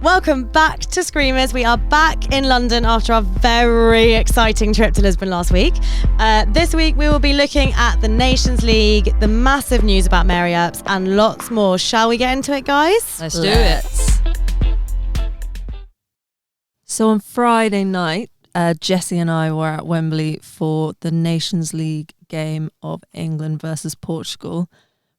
Welcome back to Screamers. We are back in London after our very exciting trip to Lisbon last week. This week we will be looking at the Nations League, the massive news about Mary Earps, and lots more. Shall we get into it, guys? Let's do it. So on Friday night, Jessie and I were at Wembley for the Nations League game of England versus Portugal,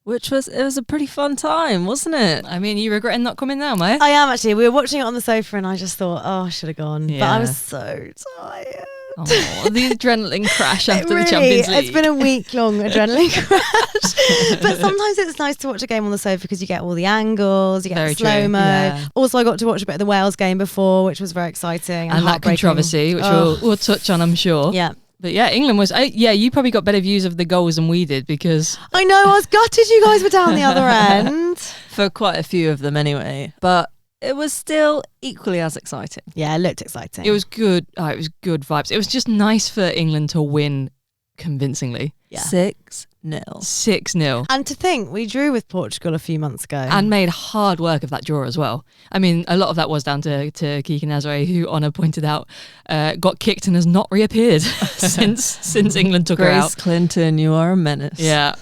which was a pretty fun time, wasn't it? I mean, you regretting not coming now, mate? I am actually. We were watching it on the sofa and I just thought, I should have gone. Yeah. But I was so tired. Oh, the adrenaline crash after Really, the Champions League. It's been a week-long adrenaline crash. But sometimes it's nice to watch a game on the sofa because you get all the angles, you get Very the slow-mo. Yeah. Also, I got to watch a bit of the Wales game before, which was very exciting. And that controversy, which we'll touch on, I'm sure. Yeah. But yeah, England was... you probably got better views of the goals than we did because... I know, I was gutted you guys were down the other end. For quite a few of them anyway. But it was still equally as exciting. Yeah, it looked exciting. It was good. It was good vibes. It was just nice for England to win convincingly. Yeah. 6-0. 6-0. And to think, we drew with Portugal a few months ago. And made hard work of that draw as well. I mean, a lot of that was down to Keegan Nazare, who Honor pointed out got kicked and has not reappeared since England took her out. Grace Clinton, you are a menace. Yeah.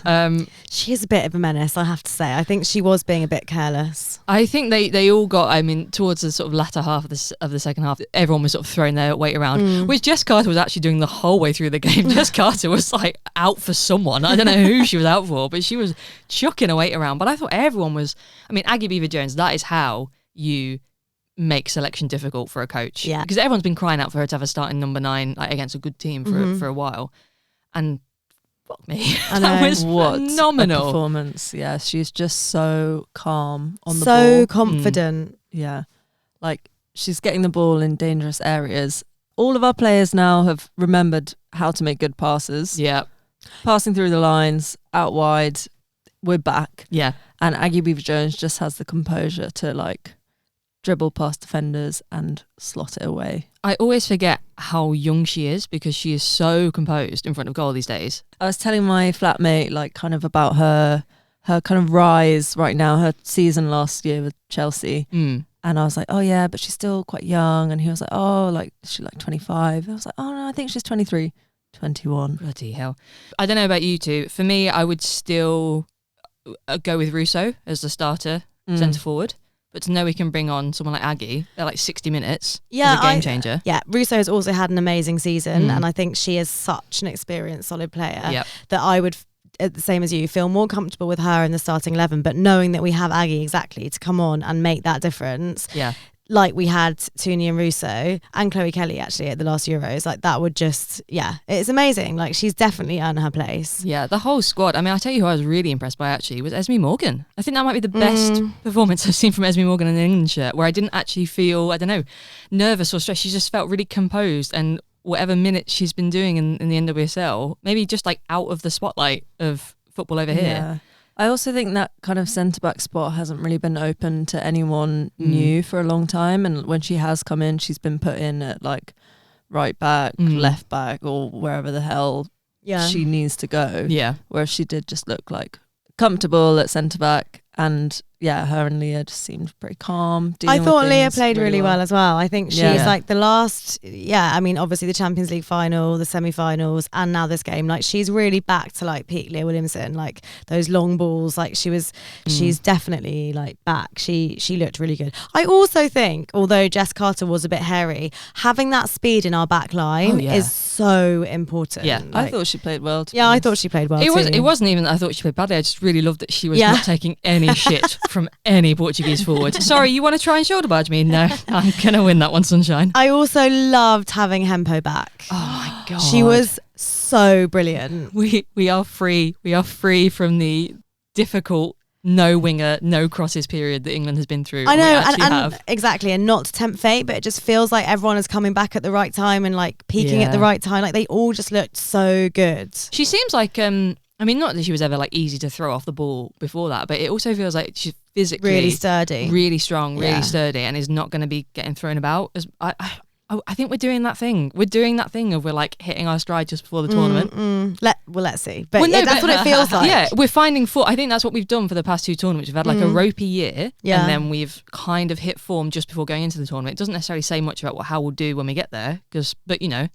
She is a bit of a menace, I have to say. I think she was being a bit careless. I think they all got, I mean, towards the sort of latter half of the second half, everyone was sort of throwing their weight around, which Jess Carter was actually doing the whole way through the game. Jess Carter was like out for someone. I don't know who she was out for, but she was chucking her weight around. But I thought everyone was, I mean, Aggie Beever-Jones, that is how you make selection difficult for a coach. Yeah. Because everyone's been crying out for her to have a starting number 9 against a good team for a while. And fuck me, that was phenomenal. A performance. Yeah, she's just so calm on the ball. So confident. Yeah, like she's getting the ball in dangerous areas. All of our players now have remembered how to make good passes. Yeah. Passing through the lines, out wide, we're back. Yeah. And Aggie Beever-Jones just has the composure to like dribble past defenders and slot it away. I always forget how young she is because she is so composed in front of goal these days. I was telling my flatmate like kind of about her kind of rise right now, her season last year with Chelsea. And I was like, oh yeah, but she's still quite young. And he was like, oh, like she's like 25. I was like, oh no, I think she's 23, 21. Bloody hell. I don't know about you two. For me, I would still go with Russo as the starter, centre forward. But to know we can bring on someone like Aggie at like 60 minutes is a game changer. Yeah, Russo has also had an amazing season and I think she is such an experienced, solid player that I would, the same as you, feel more comfortable with her in the starting 11, but knowing that we have Aggie exactly to come on and make that difference. Yeah. Like we had Tuni and Russo and Chloe Kelly actually at the last Euros, like that would just, it's amazing. Like she's definitely earned her place. Yeah, the whole squad. I mean, I'll tell you who I was really impressed by actually was Esme Morgan. I think that might be the best performance I've seen from Esme Morgan in an England shirt, where I didn't actually feel, I don't know, nervous or stressed. She just felt really composed, and whatever minutes she's been doing in the NWSL, maybe just like out of the spotlight of football over here. Yeah. I also think that kind of centre-back spot hasn't really been open to anyone new for a long time. And when she has come in, she's been put in at like right back, left back, or wherever the hell she needs to go. Yeah. Where she did just look like comfortable at centre-back. And yeah, her and Leah just seemed pretty calm. I thought Leah played really well as well. I think she's like the last, I mean, obviously the Champions League final, the semi-finals, and now this game, like she's really back to like peak Leah Williamson, like those long balls, like she's definitely like back. She looked really good. I also think, although Jess Carter was a bit hairy, having that speed in our back line is so important. Yeah, I thought she played well. I thought she played well too. It wasn't even that I thought she played badly. I just really loved that she was not taking any shit from any Portuguese forward. Sorry, you want to try and shoulder barge me? No, I'm gonna win that one, sunshine. I also loved having Hempo back. Oh my god, she was so brilliant. We are free. We are free from the difficult no winger, no crosses period that England has been through. I know, and exactly, and not to tempt fate, but it just feels like everyone is coming back at the right time and like peaking at the right time. Like they all just looked so good. She seems like I mean, not that she was ever like easy to throw off the ball before that, but it also feels like she's physically really sturdy, really strong, really sturdy, and is not going to be getting thrown about. I think we're doing that thing. We're doing that thing of we're like hitting our stride just before the tournament. Let's see. But that's what it feels like. Yeah, we're finding form. I think that's what we've done for the past 2 tournaments. We've had like a ropey year, and then we've kind of hit form just before going into the tournament. It doesn't necessarily say much about how we'll do when we get there, but you know,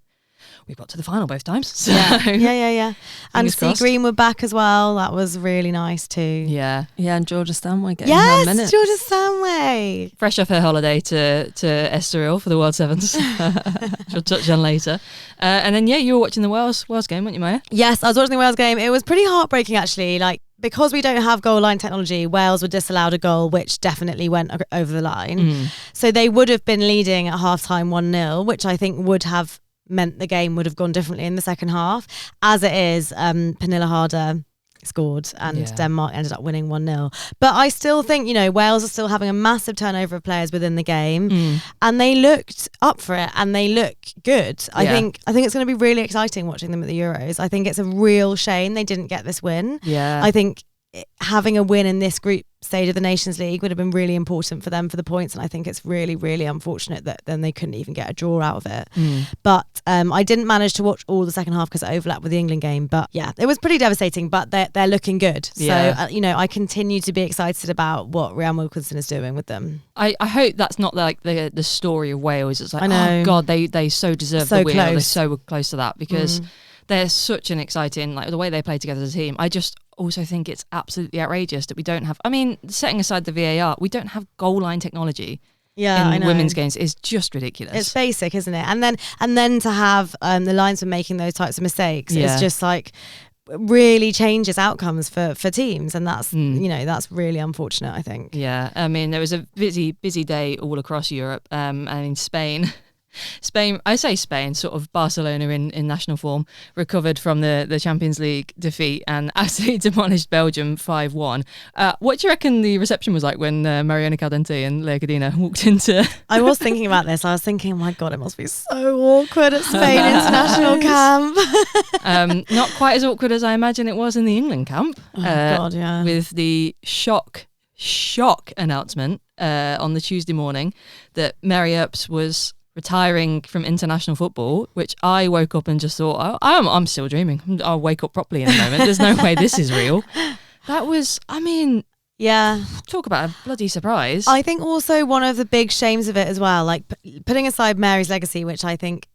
we got to the final both times. So. Yeah. And Sea Green were back as well. That was really nice too. Yeah, and Georgia Stanway getting her minutes. Georgia Stanway. Fresh off her holiday to Estoril for the World Sevens. Which we'll touch on later. And then you were watching the Wales game, weren't you, Maya? Yes, I was watching the Wales game. It was pretty heartbreaking actually. Like, because we don't have goal line technology, Wales were disallowed a goal, which definitely went over the line. So they would have been leading at half-time 1-0, which I think would have meant the game would have gone differently in the second half. As it is, Pernilla Harder scored and Denmark ended up winning 1-0. But I still think, you know, Wales are still having a massive turnover of players within the game, and they looked up for it and they look good. I think it's going to be really exciting watching them at the Euros. I think it's a real shame they didn't get this win. I think having a win in this group stage of the Nations League would have been really important for them for the points, and I think it's really, really unfortunate that then they couldn't even get a draw out of it. But I didn't manage to watch all the second half because it overlapped with the England game, but it was pretty devastating, but they're looking good. So you know, I continue to be excited about what Rhian Wilkinson is doing with them. I hope that's not like the story of Wales. It's like, oh God, they so deserve the win. They're so close to that because they're such an exciting, like the way they play together as a team. I just also think it's absolutely outrageous that we don't have, I mean, setting aside the VAR, we don't have goal line technology in women's games. Is just ridiculous. It's basic, isn't it? And then to have the linesmen making those types of mistakes is just like really changes outcomes for teams, and that's you know, that's really unfortunate, I think. I mean, there was a busy day all across Europe, and in Spain, I say Spain, sort of Barcelona in national form, recovered from the Champions League defeat and absolutely demolished Belgium 5-1. What do you reckon the reception was like when Mariona Caldente and Lea Cadena walked into... I was thinking about this. I was thinking, oh my God, it must be so awkward at Spain international camp. Not quite as awkward as I imagine it was in the England camp. Oh God, with the shock announcement on the Tuesday morning that Mary Earps was retiring from international football, which I woke up and just thought, I'm still dreaming. I'll wake up properly in a moment. There's no way this is real. That was, I mean, talk about a bloody surprise. I think also one of the big shames of it as well, like putting aside Mary's legacy, which I think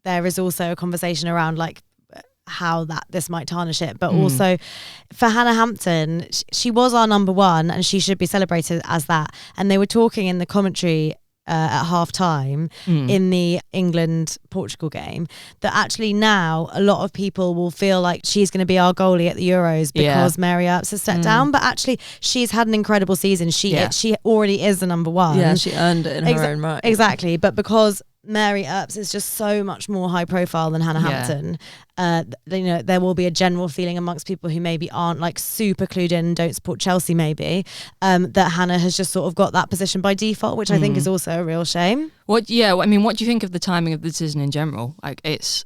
there is also a conversation around like how this might tarnish it, but also for Hannah Hampton, she was our number one and she should be celebrated as that. And they were talking in the commentary at half time in the England-Portugal game that actually now a lot of people will feel like she's going to be our goalie at the Euros because Mary Earps has stepped down, but actually she's had an incredible season. She already is the number one. Yeah, she earned it in her own right. Exactly, but because Mary Earps is just so much more high profile than Hannah Hampton, you know, there will be a general feeling amongst people who maybe aren't like super clued in and don't support Chelsea maybe, that Hannah has just sort of got that position by default, which I think is also a real shame. What do you think of the timing of the decision in general? Like it's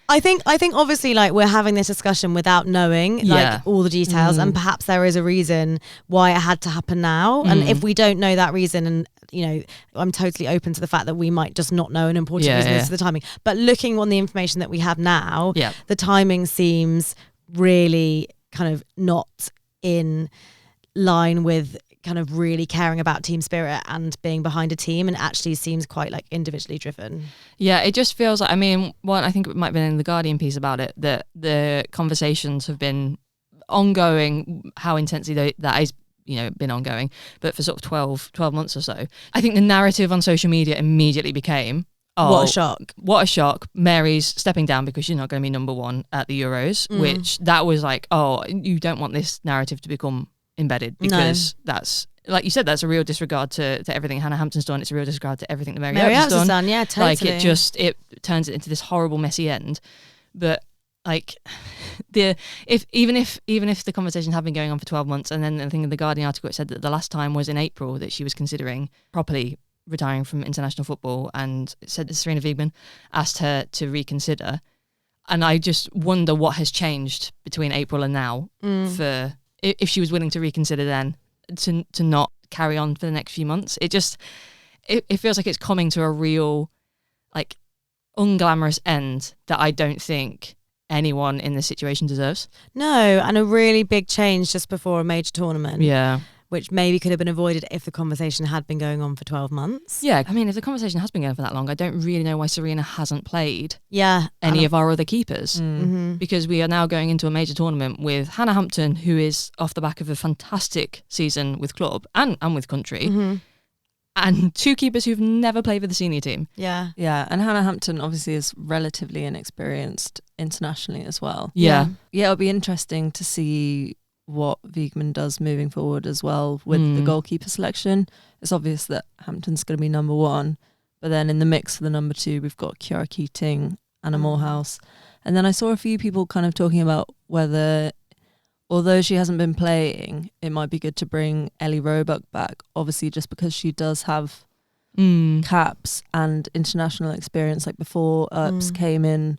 I think obviously like we're having this discussion without knowing like all the details, and perhaps there is a reason why it had to happen now. And if we don't know that reason, and you know, I'm totally open to the fact that we might just not know an important reason as to the timing. But looking on the information that we have now, the timing seems really kind of not in line with kind of really caring about team spirit and being behind a team, and actually seems quite like individually driven. Yeah, it just feels like, I mean, I think it might have been in the Guardian piece about it, that the conversations have been ongoing, how intensely that is, you know, been ongoing, but for sort of 12 months or so. I think the narrative on social media immediately became, what a shock. Mary's stepping down because she's not going to be number one at the Euros, which that was like, you don't want this narrative to become embedded, because that's, like you said, that's a real disregard to everything Hannah Hampton's done. It's a real disregard to everything that Mary Earps has done. Yeah, totally. Like it turns it into this horrible messy end. But like even if the conversations have been going on for 12 months, and then I think in the Guardian article it said that the last time was in April that she was considering properly retiring from international football, and it said that Serena Wiegmann asked her to reconsider. And I just wonder what has changed between April and now for if she was willing to reconsider then to not carry on for the next few months. it feels like it's coming to a real, like, unglamorous end that I don't think anyone in this situation deserves. No, and a really big change just before a major tournament. Yeah. Which maybe could have been avoided if the conversation had been going on for 12 months. Yeah, I mean, if the conversation has been going for that long, I don't really know why Serena hasn't played any of our other keepers. Because we are now going into a major tournament with Hannah Hampton, who is off the back of a fantastic season with club and with country, and 2 keepers who've never played for the senior team. Yeah, and Hannah Hampton obviously is relatively inexperienced internationally as well. Yeah, it'll be interesting to see what Wiegman does moving forward as well with the goalkeeper selection. It's obvious that Hampton's going to be number 1, but then in the mix for the number 2 we've got Kiara Keating, Anna Morehouse, and then I saw a few people kind of talking about whether, although she hasn't been playing, it might be good to bring Ellie Roebuck back, obviously just because she does have caps and international experience. Like before Earps came in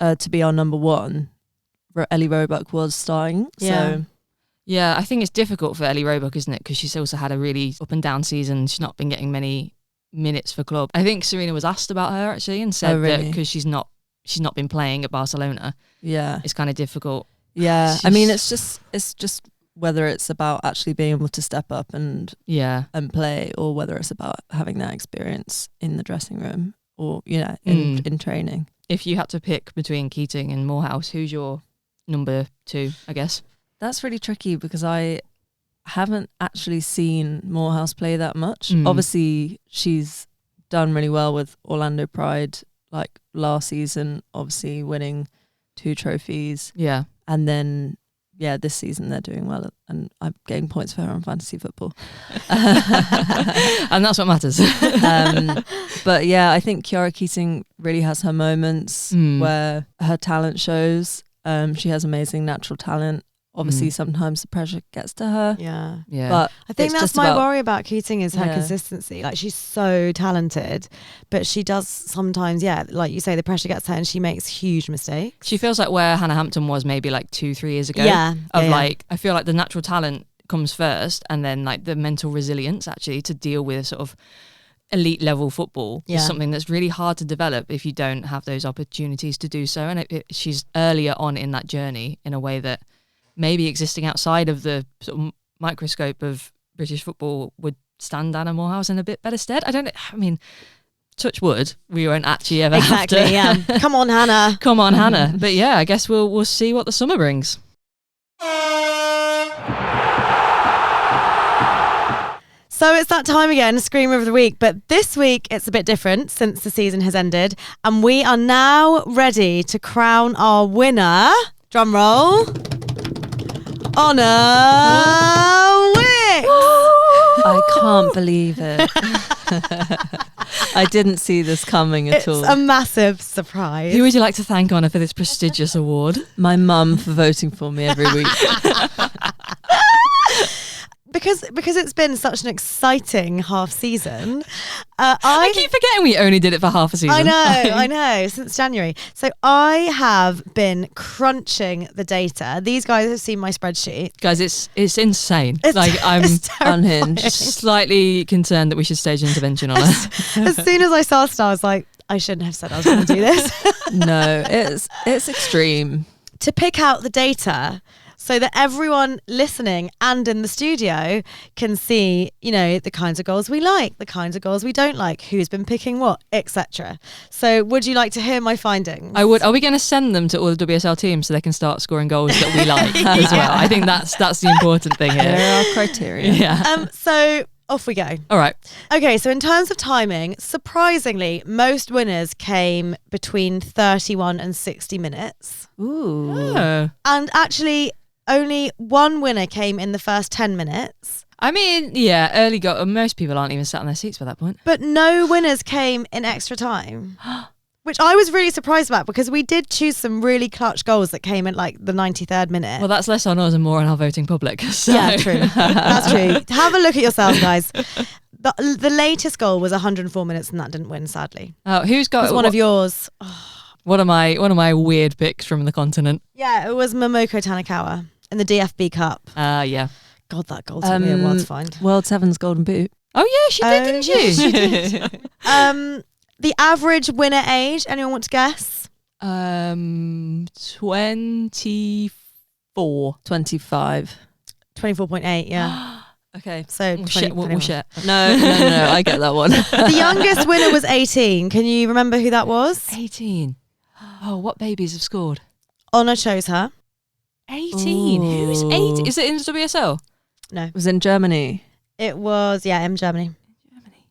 to be our number 1, Ellie Roebuck was starting. So yeah, I think it's difficult for Ellie Roebuck, isn't it? Because she's also had a really up and down season. She's not been getting many minutes for club. I think Serena was asked about her actually and said that because she's not been playing at Barcelona. Yeah, it's kind of difficult. Yeah, I mean, it's just whether it's about actually being able to step up and play, or whether it's about having that experience in the dressing room or in training. If you had to pick between Keating and Morehouse, who's your number 2, I guess? That's really tricky because I haven't actually seen Morehouse play that much. Obviously, she's done really well with Orlando Pride, like last season, obviously winning 2 trophies. Yeah. And then, this season they're doing well and I'm getting points for her on fantasy football. And that's what matters. But yeah, I think Kiara Keating really has her moments where her talent shows. She has amazing natural talent. Obviously, sometimes the pressure gets to her. Yeah. But I think that's my worry about Keating is her consistency. Like, she's so talented, but she does sometimes, like you say, the pressure gets to her and she makes huge mistakes. She feels like where Hannah Hampton was maybe like 2-3 years ago. Like, I feel like the natural talent comes first and then like the mental resilience actually to deal with sort of elite level football is something that's really hard to develop if you don't have those opportunities to do so. And she's earlier on in that journey in a way that maybe existing outside of the sort of microscope of British football would stand Anna Morehouse in a bit better stead. I mean, touch wood, we won't actually ever have to. Come on, Hannah. Come on, Hannah. But yeah, I guess we'll see what the summer brings. So it's that time again, Screamer of the Week. But this week it's a bit different since the season has ended. And we are now ready to crown our winner. Drum roll. Honor Wicks! I can't believe it. I didn't see this coming at all. It's a massive surprise. Who would you like to thank, Honor, for this prestigious award? My mum for voting for me every week. Because it's been such an exciting half season. I keep forgetting we only did it for half a season. I know, since January. So I have been crunching the data. These guys have seen my spreadsheet. Guys, it's insane. I'm unhinged. Slightly concerned that we should stage an intervention on it. As soon as I started, I was like, I shouldn't have said I was going to do this. No, it's extreme. To pick out the data so that everyone listening and in the studio can see, the kinds of goals we like, the kinds of goals we don't like, who's been picking what, etc. So would you like to hear my findings? I would. Are we going to send them to all the WSL teams so they can start scoring goals that we like as well? I think that's the important thing here. There are criteria. Yeah. So off we go. All right. Okay, so in terms of timing, surprisingly, most winners came between 31 and 60 minutes. Ooh. Oh. And actually, only one winner came in the first 10 minutes. I mean, yeah, early goal. Most people aren't even sat in their seats by that point. But no winners came in extra time, which I was really surprised about because we did choose some really clutch goals that came in like the 93rd minute. Well, that's less on us and more on our voting public. So. Yeah, true. That's true. Have a look at yourselves, guys. The latest goal was 104 minutes and that didn't win, sadly. Oh, who's got... It was one of yours. Oh. One of my weird picks from the continent. Yeah, it was Momoko Tanikawa in the DFB Cup. Yeah. God, that goal took me a while to find. World Sevens Golden Boot. Oh yeah, she did, didn't she? She did. The average winner age, anyone want to guess? 24. 25. 24.8, yeah. Okay. So We'll share. No, I get that one. The youngest winner was 18. Can you remember who that was? 18. Oh, what babies have scored? Honor chose her. 18. Ooh. Who's 8? Is it in the WSL? No. It was in Germany. It was, in Germany.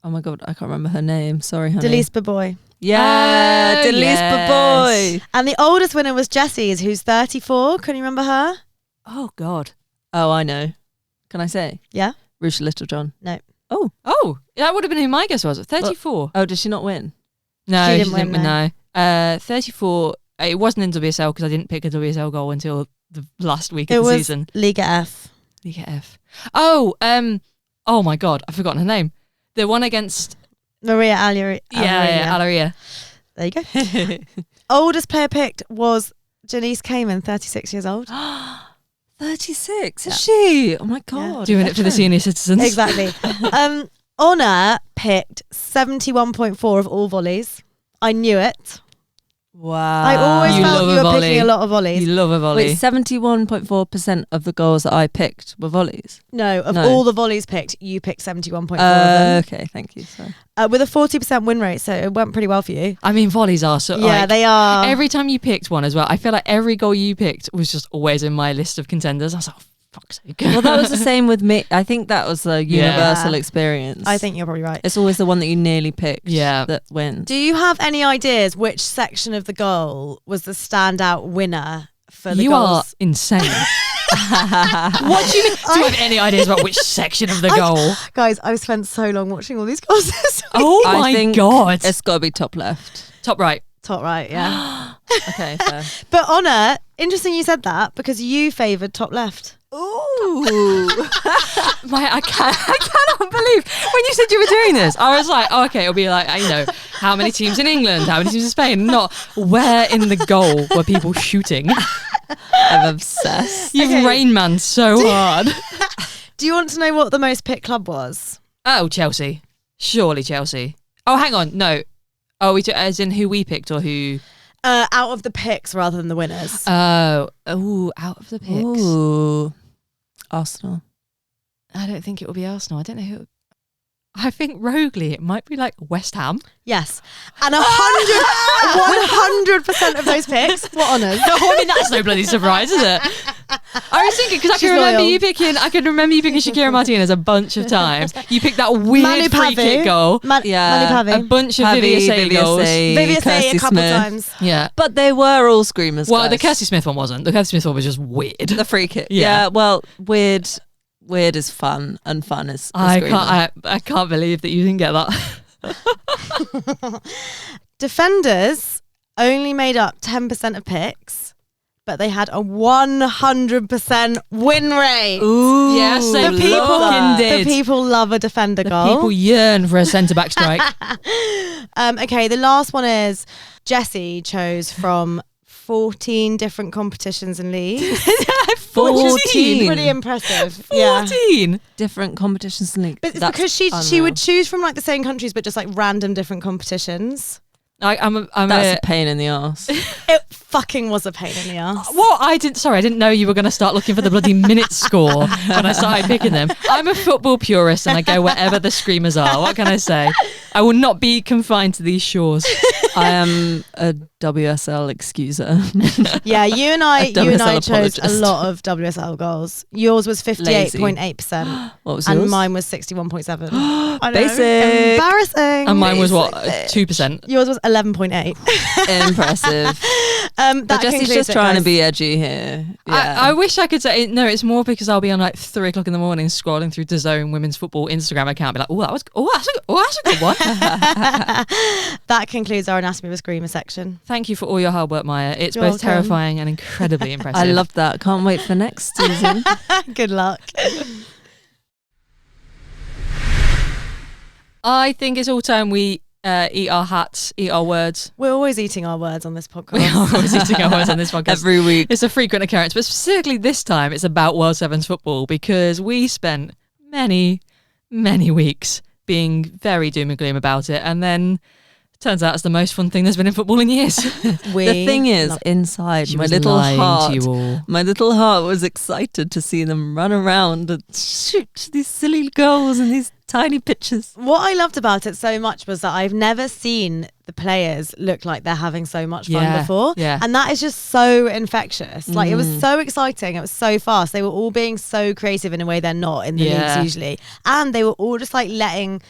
Oh my God, I can't remember her name. Sorry, honey. Delise Baboy. Yeah, Oh, Delise yes. Baboy. And the oldest winner was Jessie, who's 34. Can you remember her? Oh, God. Oh, I know. Can I say? Yeah. Ruth Littlejohn. No. Oh, that would have been who my guess was. 34. Oh, did she not win? No, She she didn't didn't win, win, no. 34. It wasn't in WSL because I didn't pick a WSL goal until the last week of the season. Liga F. Liga F. Oh, oh my God, I've forgotten her name. The one against Maria Alaria. Alaria. There you go. Oldest player picked was Janice Kamen, 36 years old. 36, is she? Oh my God. Doing it for the senior citizens. Exactly. Honor picked 71.4 of all volleys. I knew it. Wow. I always You felt love you a were volley. picking a lot of volleys. You love a volley. Wait, 71.4% of the goals that I picked were volleys. No, No. all the volleys picked, you picked 71.4 of them. Okay, thank you. Sorry. With a 40% win rate, so it went pretty well for you. I mean, volleys are so. Yeah, like, they are. Every time you picked one as well, I feel like every goal you picked was just always in my list of contenders. I was like, oh, fuck's sake. Well, that was the same with me. I think that was the universal Yeah. experience. I think you're probably right. it's always the one that you nearly picked Yeah. that wins. Do you have any ideas which section of the goal was the standout winner for the You are goals? insane. What do you mean? Do you have any ideas about which section of the goal? Guys, I've spent so long watching all these goals this week. Oh I my think God. It's got to be top left. Top right. Top right, yeah. Okay, fair. But Honor, interesting you said that because you favoured top left. Ooh. I cannot believe when you said you were doing this. I was like, oh, okay, it'll be like, how many teams in England, how many teams in Spain, not where in the goal were people shooting. I'm obsessed. You've Okay. Rain Man so hard. Do you want to know what the most picked club was? Oh, Chelsea. Surely Chelsea. Oh, hang on. No. Oh, as in who we picked or who? Out of the picks rather than the winners. Oh, out of the picks. Ooh. Arsenal. I don't think it will be Arsenal. I don't know who. I think roguely it might be like West Ham. Yes. And 100% of those picks were Honours. I mean, that's no bloody surprise, is it? I was thinking because I She's can remember loyal. you picking. I can remember you picking Shakira Martinez a bunch of times. You picked that weird Manu free kick Pavey. goal. Yeah. Manu A Pavey. bunch of Pavey, Vivier goals. Vivier Kirsty a couple Smith. times. Yeah. But they were all screamers. Well, the guys. Kirsty Smith one wasn't. The Kirsty Smith one was just weird. The free kick. Yeah. Yeah. Well, weird is fun, and fun is. I screamer. can't believe that you didn't get that. Defenders only made up 10% of picks, but they had a 100% win rate. Ooh. Yes, they The people- fucking did. The people love a defender The goal. people yearn for a centre back strike. Okay, the last one is Jessie chose from 14 different competitions and leagues. 14. Pretty impressive. Yeah. 14. Different competitions in league. But it's That's because she unreal. would choose from like the same countries, but just like random different competitions. I'm That's a pain in the arse. It fucking was a pain in the ass. What? I didn't know you were going to start looking for the bloody minute score when I started picking them. I'm a football purist and I go wherever the screamers are. What can I say? I will not be confined to these shores. I am a WSL excuser. Yeah, you and I WSL chose a apologist. lot of WSL goals. Yours was 58.8%. What was And yours? mine was 61.7. I know. Basic. Embarrassing. And mine was what? Basic 2%. Yours was 11.8. Impressive. That But Jessie's concludes just it, trying to guys. be edgy here. Yeah. I wish I could say no. It's more because I'll be on like 3 o'clock in the morning scrolling through DAZN women's football Instagram account, be like, that's a good one. That concludes our Anatomy of a Screamer section. Thank you for all your hard work, Maya. It's You're both welcome. terrifying and incredibly impressive. I loved that. Can't wait for next season. Good luck. I think it's all time we eat our hats, eat our words. We're always eating our words on this podcast. We are always eating our words on this podcast. Every week. It's a frequent occurrence, but specifically this time it's about World Sevens football because we spent many, many weeks being very doom and gloom about it, and then turns out it's the most fun thing there's been in football in years. The thing is, inside my little heart was excited to see them run around and shoot these silly goals and these tiny pitches. What I loved about it so much was that I've never seen the players look like they're having so much fun before. Yeah. And that is just so infectious. Like, it was so exciting. It was so fast. They were all being so creative in a way they're not in the leagues usually. And they were all just like letting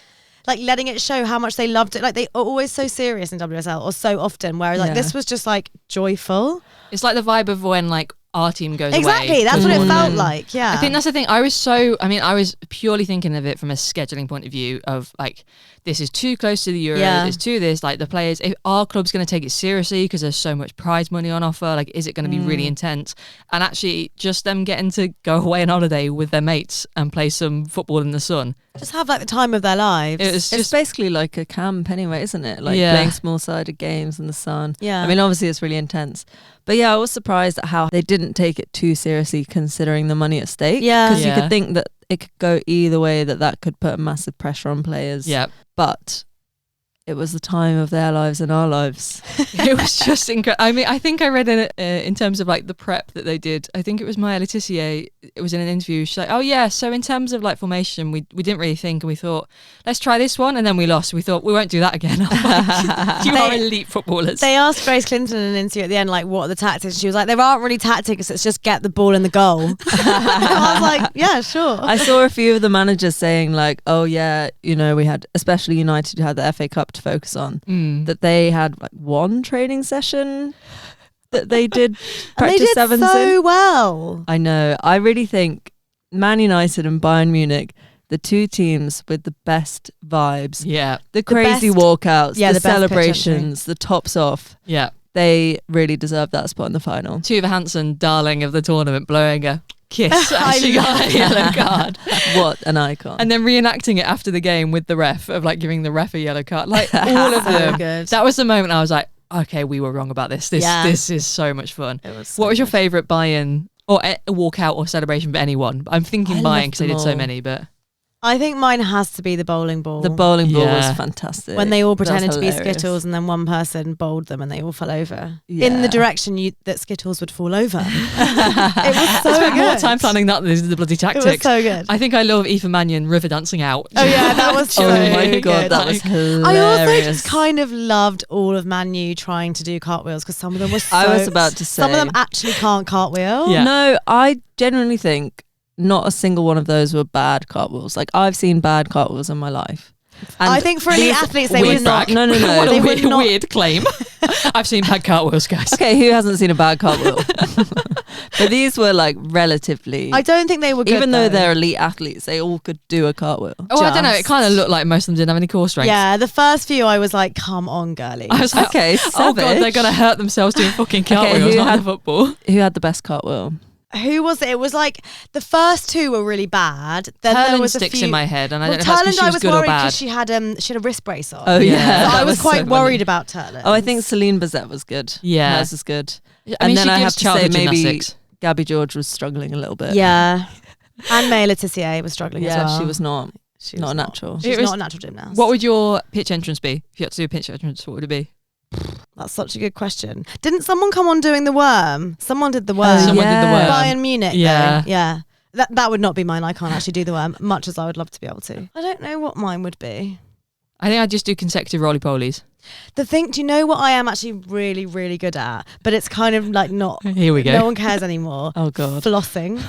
it show how much they loved it. Like, they are always so serious in WSL, or so often, whereas like this was just like joyful. It's like the vibe of when like our team goes away. Exactly, that's what it felt like. Yeah, I think that's the thing. I was purely thinking of it from a scheduling point of view of like, this is too close to the Euro, it's too this, like the players, if our club's going to take it seriously because there's so much prize money on offer, like is it going to be really intense? And actually just them getting to go away on holiday with their mates and play some football in the sun. Just have like the time of their lives. It's basically like a camp anyway, isn't it? Like playing small-sided games in the sun. Yeah. I mean, obviously it's really intense. But yeah, I was surprised at how they didn't take it too seriously considering the money at stake. Yeah. Because you could think that it could go either way, that could put a massive pressure on players. Yeah. But it was the time of their lives and our lives. It was just incredible. I mean, I think I read in terms of like the prep that they did, I think it was Maya Letitia, it was in an interview, she's like, oh yeah, so in terms of like formation, we didn't really think, and we thought, let's try this one, and then we lost. We thought, we won't do that again. Like, you are elite footballers. They asked Grace Clinton in an interview at the end, like, what are the tactics? She was like, there aren't really tactics, it's just get the ball in the goal. I was like, yeah, sure. I saw a few of the managers saying like, oh yeah, you know, we had, especially United, who had the FA Cup to focus on, that they had like one training session that they did practice and they did sevens so in. well. I know. I really think Man United and Bayern Munich, the two teams with the best vibes. Yeah. The crazy best, walkouts, the the celebrations, the tops off. Yeah. They really deserve that spot in the final. Tuva Hansen, darling of the tournament, blowing a kiss as she got a yellow card. What an icon. And then reenacting it after the game with the ref, of like giving the ref a yellow card. Like all of them. Good. That was the moment I was like, okay, we were wrong about this. This is so much fun. What was your favourite buy-in or a walkout or celebration for anyone? I'm thinking buy-in because they did so many, but I think mine has to be the bowling ball. The bowling ball was fantastic. When they all pretended to be Skittles and then one person bowled them and they all fell over in the direction that Skittles would fall over. It was so good. More time planning that than the bloody tactics. It was so good. I think I love Aoife Mannion river dancing out. Oh yeah, that was so oh my god, good. that was hilarious. I also just kind of loved all of Man U trying to do cartwheels because some of them were so... I was about to say. Some of them actually can't cartwheel. Yeah. No, I genuinely think not a single one of those were bad cartwheels. Like, I've seen bad cartwels in my life. And I think for elite athletes, they were not. No. What They a were not. weird claim. I've seen bad cartwheels, guys. Okay, who hasn't seen a bad cartwheel? But these were like relatively. I don't think they were good, even though they're elite athletes, they all could do a cartwheel. Oh, I don't know. It kind of looked like most of them didn't have any core strength. Yeah, the first few I was like, come on, girlie. I was like, Okay, oh god, they're savage. going to hurt themselves doing fucking cartwheels, who not had- the football. Who had the best cartwheel? Who was it? It was like the first two were really bad. Then there Helen was a sticks few... in my head, and I Well, don't know if that's Turland, I because she was was good or worried bad. because she had a wrist brace on. Oh yeah, Yeah. So I that was was quite so worried funny. about Turland. Oh, I think Celine Bazette was good. Yeah. Hers was good. I mean, and then she I gives have to say childhood maybe gymnastics. Gabby George was struggling a little bit. Yeah. And May Letitia was struggling as Yeah, well. she was not. She not was a natural. She's It was- not a natural gymnast. What would your pitch entrance be? If you had to do a pitch entrance, what would it be? That's such a good question. Didn't someone come on doing the worm? Someone did the worm. Someone did the worm. Bayern Munich. Yeah. Though. Yeah. That would not be mine. I can't actually do the worm, much as I would love to be able to. I don't know what mine would be. I think I'd just do consecutive roly-polies. Do you know what I am actually really, really good at? But it's kind of like not... Here we go. No one cares anymore. Oh god. Flossing.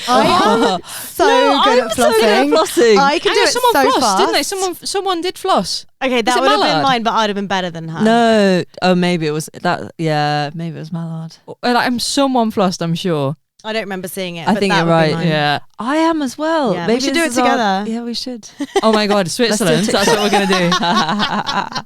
I am so good at flossing. I can do it someone so flossed, fast. didn't they? Someone did floss. Okay, that it would have been Mallard? mine, but I'd have been better than her. No. Oh, maybe it was that. Yeah, maybe it was Mallard. I'm someone flossed, I'm sure. I don't remember seeing it. I but think that you're would be right. mine. Yeah. I am as well. Yeah, Maybe we should do this it is our- together. Yeah, we should. Oh my god, Switzerland. do That's what we're gonna do.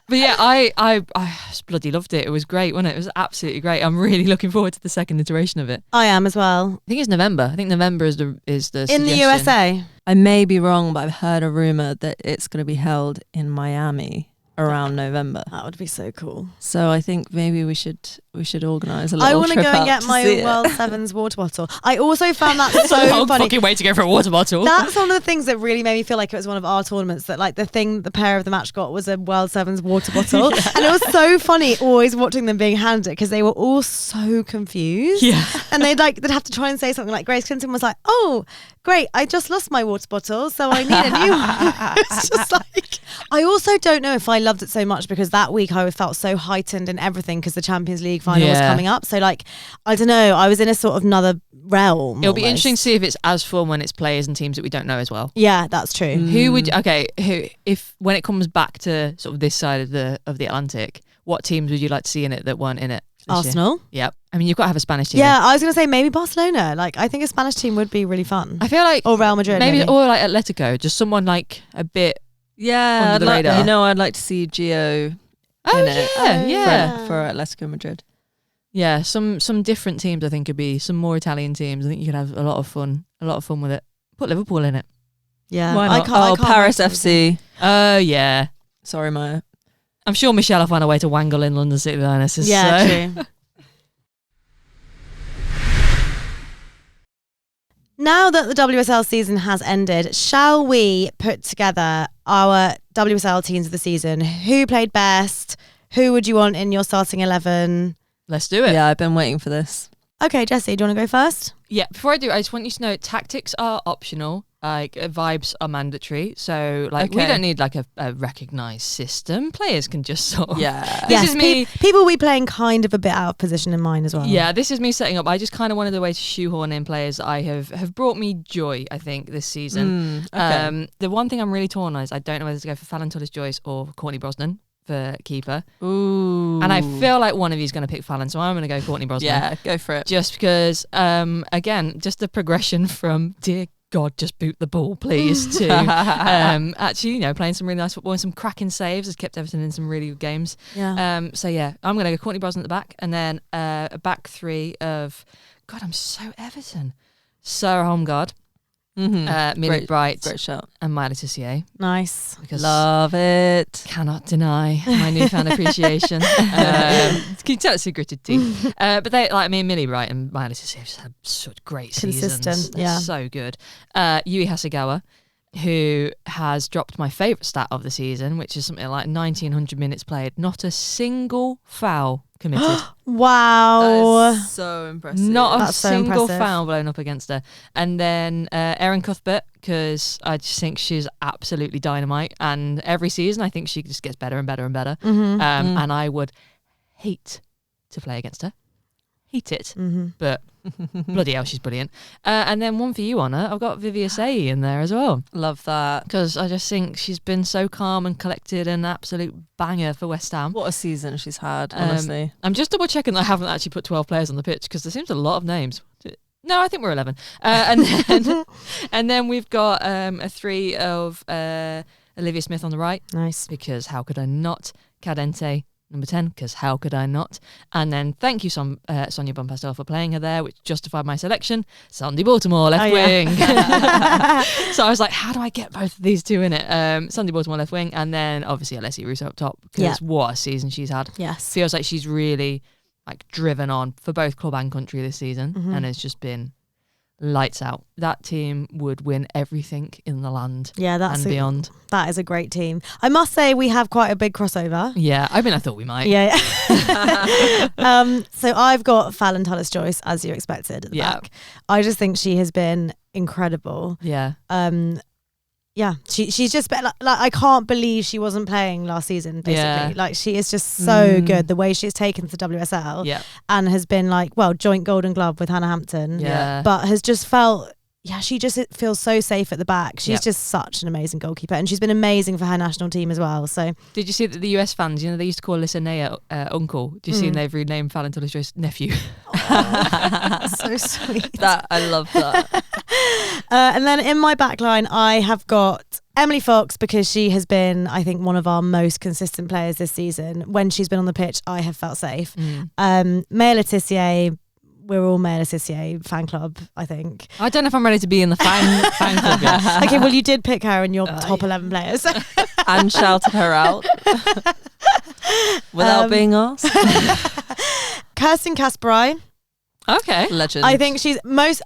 But yeah, I just bloody loved it. It was great, wasn't it? It was absolutely great. I'm really looking forward to the second iteration of it. I am as well. I think it's November. I think November is the In the suggestion. USA. I may be wrong, but I've heard a rumor that it's going to be held in Miami around November. That would be so cool. So I think maybe we should We should organise a I little want to trip go and out get to my see it. World Sevens water bottle. I also found that That's a so long funny. fucking way to go for a water bottle. That's one of the things that really made me feel like it was one of our tournaments, that like the thing the pair of the match got was a World Sevens water bottle. And it was so funny always watching them being handed it, because they were all so confused. Yeah. And they'd have to try and say something like, Grace Clinton was like, oh, great, I just lost my water bottle, so I need a new one. It's just like, I also don't know if I loved it so much because that week I felt so heightened and everything because the Champions League final was coming up. So like, I don't know, I was in a sort of another realm. It'll be interesting to see if it's as fun when it's players and teams that we don't know as well. Yeah, that's true. Who would if when it comes back to sort of this side of the Atlantic, what teams would you like to see in it that weren't in it? Arsenal. Yep. I mean, you've got to have a Spanish team. Yeah, I was going to say maybe Barcelona. Like, I think a Spanish team would be really fun. I feel like, or Real Madrid, maybe. or like Atletico, just someone like a bit. Yeah, under the radar. You know, I'd like to see Gio in it for Atletico Madrid. Yeah, some different teams. I think could be some more Italian teams. I think you could have a lot of fun with it. Put Liverpool in it. Yeah, why not? I can't Paris FC. Oh yeah. Sorry, Maya. I'm sure Michelle will find a way to wangle in London City Lionesses. Yeah, true. Now that the WSL season has ended, shall we put together our WSL teams of the season? Who played best? Who would you want in your starting 11? Let's do it. Yeah, I've been waiting for this. Okay, Jessie, do you want to go first? Yeah, before I do, I just want you to know tactics are optional. Like vibes are mandatory. So like we don't need like a recognised system. Players can just sort of This is me. People we playing kind of a bit out of position in mine as well. Yeah, this is me setting up. I just kind of wanted a way to shoehorn in players that I have brought me joy, I think, this season. The one thing I'm really torn on is I don't know whether to go for Fallon Tullis-Joyce or Courtney Brosnan for keeper. Ooh. And I feel like one of you is going to pick Fallon, so I'm going to go Courtney Brosnan. Yeah, go for it. Just because, again, just the progression from dear God, just boot the ball, please, to actually, you know, playing some really nice football and some cracking saves, has kept Everton in some really good games. Yeah. So yeah, I'm going to go Courtney Brosnan at the back, and then a back three of, God, I'm so Everton. Sarah Holmgard, Millie Bright, great shout, and Miley Tissier. Nice. Because love it. Cannot deny my newfound appreciation. Can you tell it's a gritted team? But they, like, I mean, Millie Bright and Miley Tissier have had such great Consistent, seasons. yeah. So good. Yui Hasegawa, who has dropped my favourite stat of the season, which is something like 1,900 minutes played. Not a single foul committed. Wow. That is so impressive. Not That's a so single impressive. foul blown up against her. And then Erin Cuthbert, because I just think she's absolutely dynamite. And every season, I think she just gets better and better and better. And I would hate to play against her. Hate it. But bloody hell, she's brilliant. And then one for you, Honor. I've got Vivia Sayi in there as well. Love that. Because I just think she's been so calm and collected, and an absolute banger for West Ham. What a season she's had, honestly. I'm just double checking that I haven't actually put 12 players on the pitch, because there seems a lot of names. No, I think we're 11. And then we've got a three of Olivia Smith on the right. Nice. Because how could I not? Cadente, number 10, because how could I not? And then thank you, Sonia Bonpastel, for playing her there, which justified my selection. Sandy Baltimore, left wing. So I was like, how do I get both of these two in it? Sandy Baltimore, left wing, and then obviously Alessia Russo up top, because what a season she's had. Yes. Feels like she's really like driven on for both club and country this season, and it's just been lights out. That team would win everything in the land and beyond. That is a great team. I must say we have quite a big crossover. Yeah, I mean, I thought we might. Yeah. So I've got Fallon Tullis-Joyce, as you expected, at the back. I just think she has been incredible. Yeah. Yeah, she's just been, like I can't believe she wasn't playing last season, basically. Yeah. Like, she is just so good, the way she's taken to WSL and has been like, well, joint Golden Glove with Hannah Hampton, but has just felt, she just feels so safe at the back. She's just such an amazing goalkeeper, and she's been amazing for her national team as well. So, did you see that the US fans, you know, they used to call Alyssa Naya uncle? Do you see they've renamed Fallon Tullis-Joyce nephew? So sweet. That I love that. And then in my backline, I have got Emily Fox, because she has been, I think, one of our most consistent players this season. When she's been on the pitch, I have felt safe. Maya Letitia, we're all Maya Letitia fan club, I think. I don't know if I'm ready to be in the fan club yet. Okay, well, you did pick her in your top 11 players. And shouted her out without being asked. Kirsten Kasperai. Okay. Legend. I think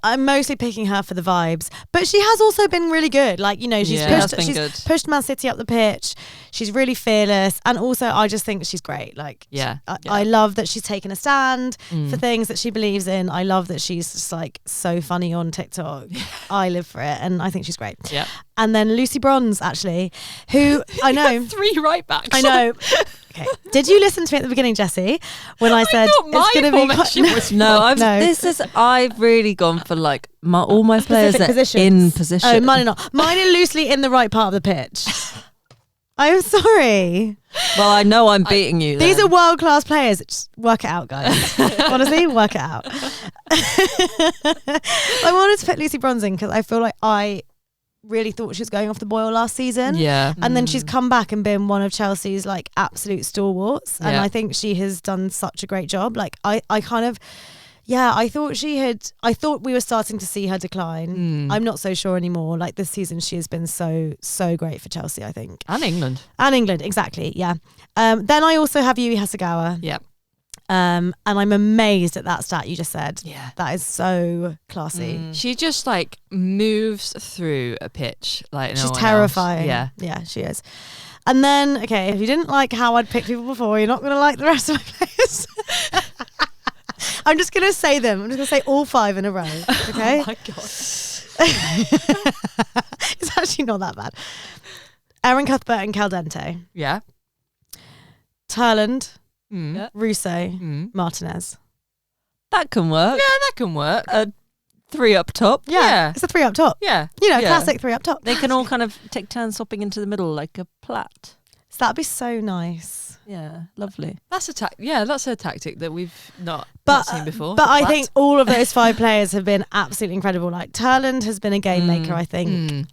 I'm mostly picking her for the vibes, but she has also been really good. Like, you know, she's pushed Man City up the pitch. She's really fearless, and also I just think she's great. Like, I love that she's taken a stand for things that she believes in. I love that she's just like so funny on TikTok. I live for it, and I think she's great. Yeah. And then Lucy Bronze, actually, who I know 3 right backs. I know. Okay. Did you listen to me at the beginning, Jessie, when I said it's going to be quite... I've really gone for like all my players are in position. Oh, mine are not. Mine are loosely in the right part of the pitch. I'm sorry. Well, I know I'm beating you. These are world-class players. Just work it out, guys. Honestly, work it out. I wanted to put Lucy Bronze in because I feel like I really thought she was going off the boil last season. Yeah. And then she's come back and been one of Chelsea's like absolute stalwarts. And I think she has done such a great job. Like I thought we were starting to see her decline. I'm not so sure anymore. Like this season she has been so great for Chelsea, I think. And England, exactly. Yeah. Then I also have Yui Hasegawa. Yeah. And I'm amazed at that stat you just said. Yeah. That is so classy. She just like moves through a pitch like no She's one terrifying. else. Yeah, she is. And then, okay, if you didn't like how I'd picked people before, you're not going to like the rest of my players. I'm just going to say them. I'm just going to say all 5 in a row. Okay? Oh my God. It's actually not that bad. Aaron Cuthbert and Caldente. Yeah. Turland. Russo, Martinez. That can work. Yeah, that can work. 3 up top. Yeah, it's a 3 up top. Yeah, you know, classic 3 up top. They can all kind of take turns swapping into the middle like a plat. So that'd be so nice. Yeah, lovely. That's a tactic that we've not seen before. But I think all of those 5 players have been absolutely incredible. Like Turland has been a game maker, I think.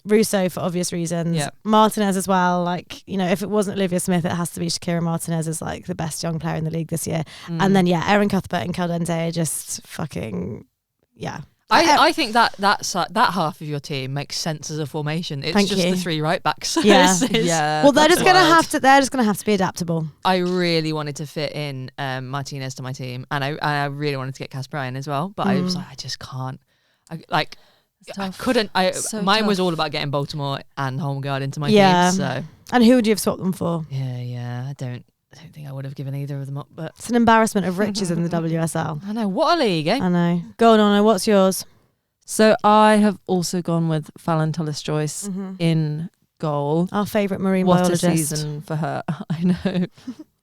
Russo for obvious reasons. Yeah. Martinez as well. Like, you know, if it wasn't Olivia Smith, it has to be Shakira Martinez is like the best young player in the league this year. And then Aaron Cuthbert and Caldente are just fucking I think that half of your team makes sense as a formation. It's the 3 right backs. Yeah. Well, they're just gonna have to be adaptable. I really wanted to fit in Martinez to my team, and I really wanted to get Kasperai in as well, but I was like, I just can't. I couldn't. Mine was all about getting Baltimore and Holmgard into my team. So. And who would you have swapped them for? Yeah. I don't think I would have given either of them up, but it's an embarrassment of riches in the WSL. I know, what a league, eh? I know. Go on, Anna, what's yours? So I have also gone with Fallon Tullis-Joyce in goal. Our favourite marine what biologist. What a season for her. I know.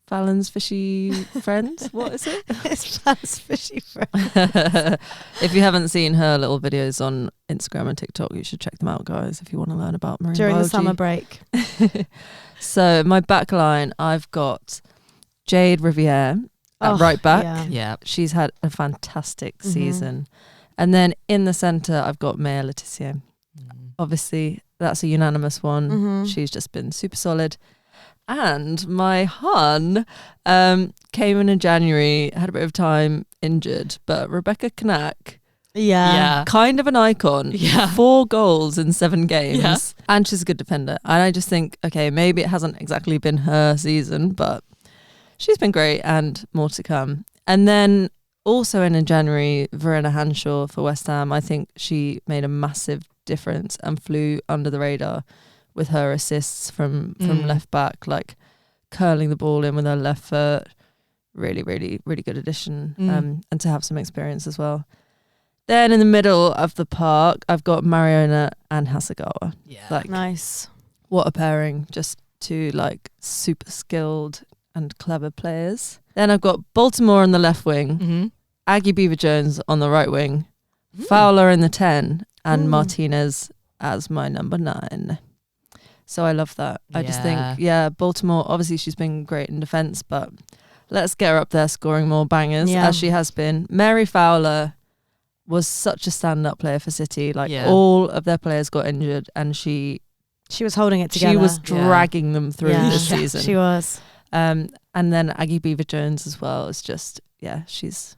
Fallon's fishy friend. What is it? It's Fallon's fishy friend. If you haven't seen her little videos on Instagram and TikTok, you should check them out, guys, if you want to learn about marine during biology. the summer break. So my back line, I've got Jade Riviere at right back. Yeah. She's had a fantastic season. And then in the centre, I've got Maya Letizia. Obviously, that's a unanimous one. She's just been super solid. And my hun came in January, had a bit of time injured, but Rebecca Knack, kind of an icon. 4 goals in 7 games. And she's a good defender. And I just think, okay, maybe it hasn't exactly been her season, but she's been great and more to come. And then also in January, Verena Hanshaw for West Ham. I think she made a massive difference and flew under the radar with her assists from left back, like curling the ball in with her left foot. Really, really, really good addition. And to have some experience as well. Then in the middle of the park, I've got Mariona and Hasegawa. Yeah. Like, nice. What a pairing. Just 2 like super skilled and clever players. Then I've got Baltimore on the left wing, Aggie Beaver-Jones on the right wing, Fowler in the 10, and Martinez as my number 9. So I love that. I just think, Baltimore, obviously she's been great in defence, but let's get her up there scoring more bangers as she has been. Mary Fowler was such a stand-up player for City. Like all of their players got injured and she was holding it together. She was dragging them through this season. She was. And then Aggie Beaver-Jones as well is just, she's...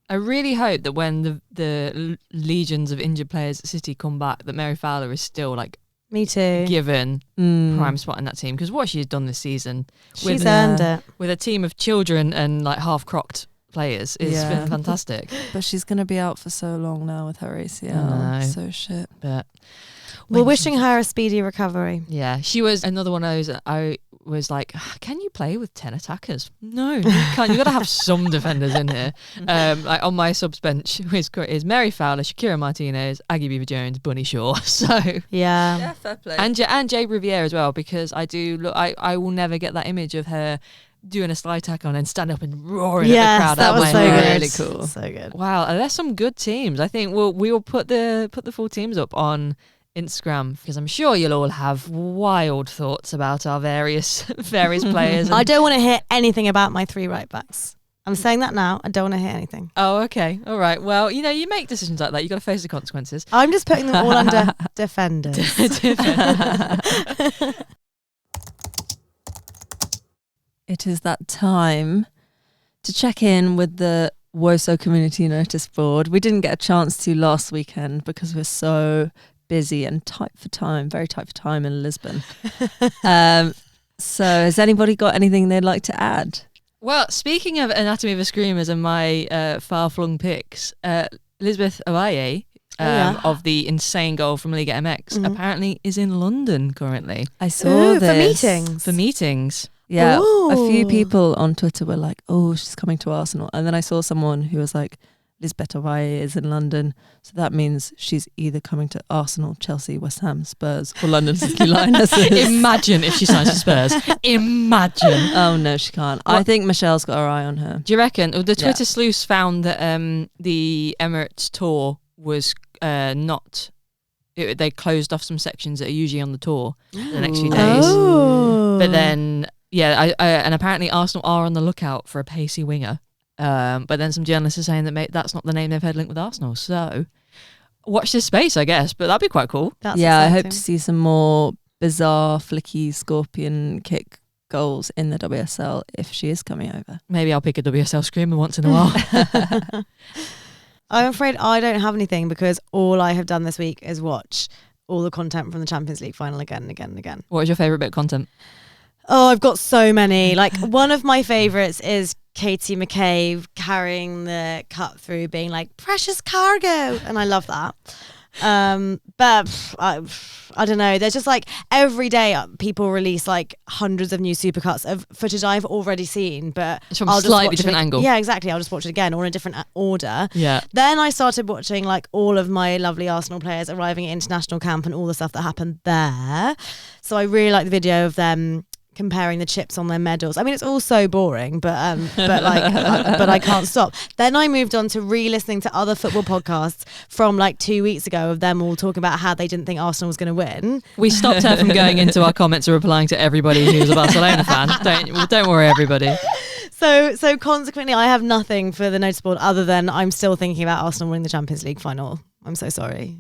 I really hope that when the legions of injured players at City come back, that Mary Fowler is still like me too given prime spot in that team, because what she's done this season, she's earned it with a team of children and like half crocked players. It's been fantastic. But she's going to be out for so long now with her ACL. So shit. But we're wishing her a speedy recovery. Yeah, she was another one of those that I was like, can you play with 10 attackers? No, you can't. You've got to have some defenders in here. Like on my subs bench is Mary Fowler, Shakira Martinez, Aggie Beaver-Jones, Bunny Shaw. So yeah, fair play. And Jay Riviere as well, because I will never get that image of her doing a slide tackle and then stand up and roaring at the crowd. That was so good. Really cool. So good. Wow, there's some good teams. I think we will put the full teams up on Instagram, because I'm sure you'll all have wild thoughts about our various players. I don't want to hear anything about my 3 right backs. I'm saying that now. I don't want to hear anything. Oh, okay. All right. Well, you make decisions like that. You got to face the consequences. I'm just putting them all under defenders. It is that time to check in with the Woso community notice board. We didn't get a chance to last weekend because we're so busy and very tight for time in Lisbon. So has anybody got anything they'd like to add? Well, speaking of Anatomy of a Screamers and my far-flung picks, Elizabeth Owaye of the insane goal from Liga MX apparently is in London currently. I saw this. For meetings. Yeah, Ooh. A few people on Twitter were like, oh, she's coming to Arsenal. And then I saw someone who was like, Lisbeth Owaye is in London. So that means she's either coming to Arsenal, Chelsea, West Ham, Spurs, or London City Lionesses. Imagine if she signs for Spurs. Imagine. Oh, no, she can't. I think Michelle's got her eye on her. Do you reckon? The Twitter sleuths found that the Emirates tour was not... they closed off some sections that are usually on the tour the next few days. Oh. But then... Yeah, and apparently Arsenal are on the lookout for a pacey winger. But then some journalists are saying that that's not the name they've heard linked with Arsenal. So watch this space, I guess. But that'd be quite cool. That's exciting. I hope to see some more bizarre, flicky scorpion kick goals in the WSL if she is coming over. Maybe I'll pick a WSL screamer once in a while. I'm afraid I don't have anything because all I have done this week is watch all the content from the Champions League final again and again and again. What was your favourite bit of content? Oh, I've got so many. Like, one of my favourites is Katie McCabe carrying the cup through, being like, precious cargo. And I love that. But I don't know. There's just like every day people release like hundreds of new supercuts of footage I've already seen, but it's from a slightly different angle. Yeah, exactly. I'll just watch it again or in a different order. Yeah. Then I started watching like all of my lovely Arsenal players arriving at international camp and all the stuff that happened there. So I really like the video of them comparing the chips on their medals. I mean, it's all so boring, but I can't stop. Then I moved on to re-listening to other football podcasts from like 2 weeks ago of them all talking about how they didn't think Arsenal was going to win. We stopped her from going into our comments and replying to everybody who's a Barcelona fan. Don't worry, everybody. So consequently, I have nothing for the Noticeboard other than I'm still thinking about Arsenal winning the Champions League final. I'm so sorry.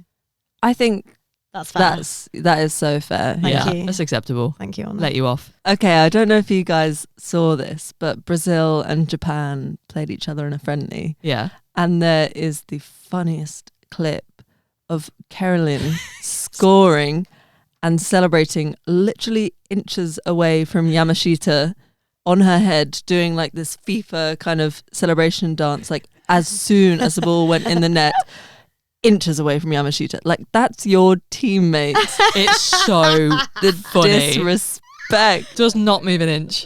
I think that's fair. That is so fair. Thank you. That's acceptable. Thank you. Let you off. Okay, I don't know if you guys saw this, but Brazil and Japan played each other in a friendly. Yeah. And there is the funniest clip of Carolyn scoring and celebrating literally inches away from Yamashita on her head, doing like this FIFA kind of celebration dance, like as soon as the ball went in the net. Inches away from Yamashita. Like, that's your teammate. It's so the funny. Disrespect. Does not move an inch.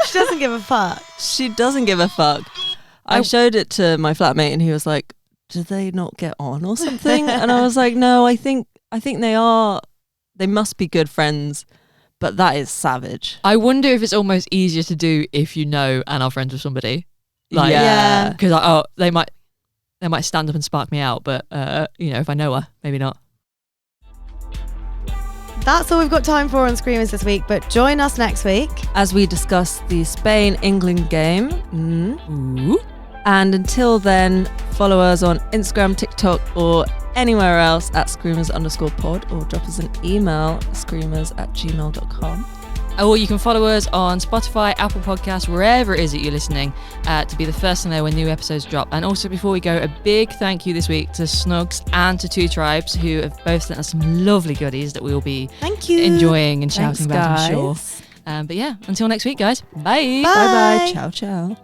She doesn't give a fuck. She doesn't give a fuck. I showed it to my flatmate and he was like, do they not get on or something? And I was like, no, I think they must be good friends. But that is savage. I wonder if it's almost easier to do if you know and are friends with somebody. Like, yeah. Because they might stand up and spark me out, but if I know her, maybe not. That's all we've got time for on Screamers this week, but join us next week as we discuss the Spain-England game. Ooh. And until then, follow us on Instagram, TikTok, or anywhere else at screamers_pod, or drop us an email, screamers@gmail.com. Or you can follow us on Spotify, Apple Podcasts, wherever it is that you're listening, to be the first to know when new episodes drop. And also, before we go, a big thank you this week to Snugs and to Two Tribes, who have both sent us some lovely goodies that we will be enjoying and shouting about, I'm sure. But yeah, until next week, guys. Bye. Bye. Ciao, ciao.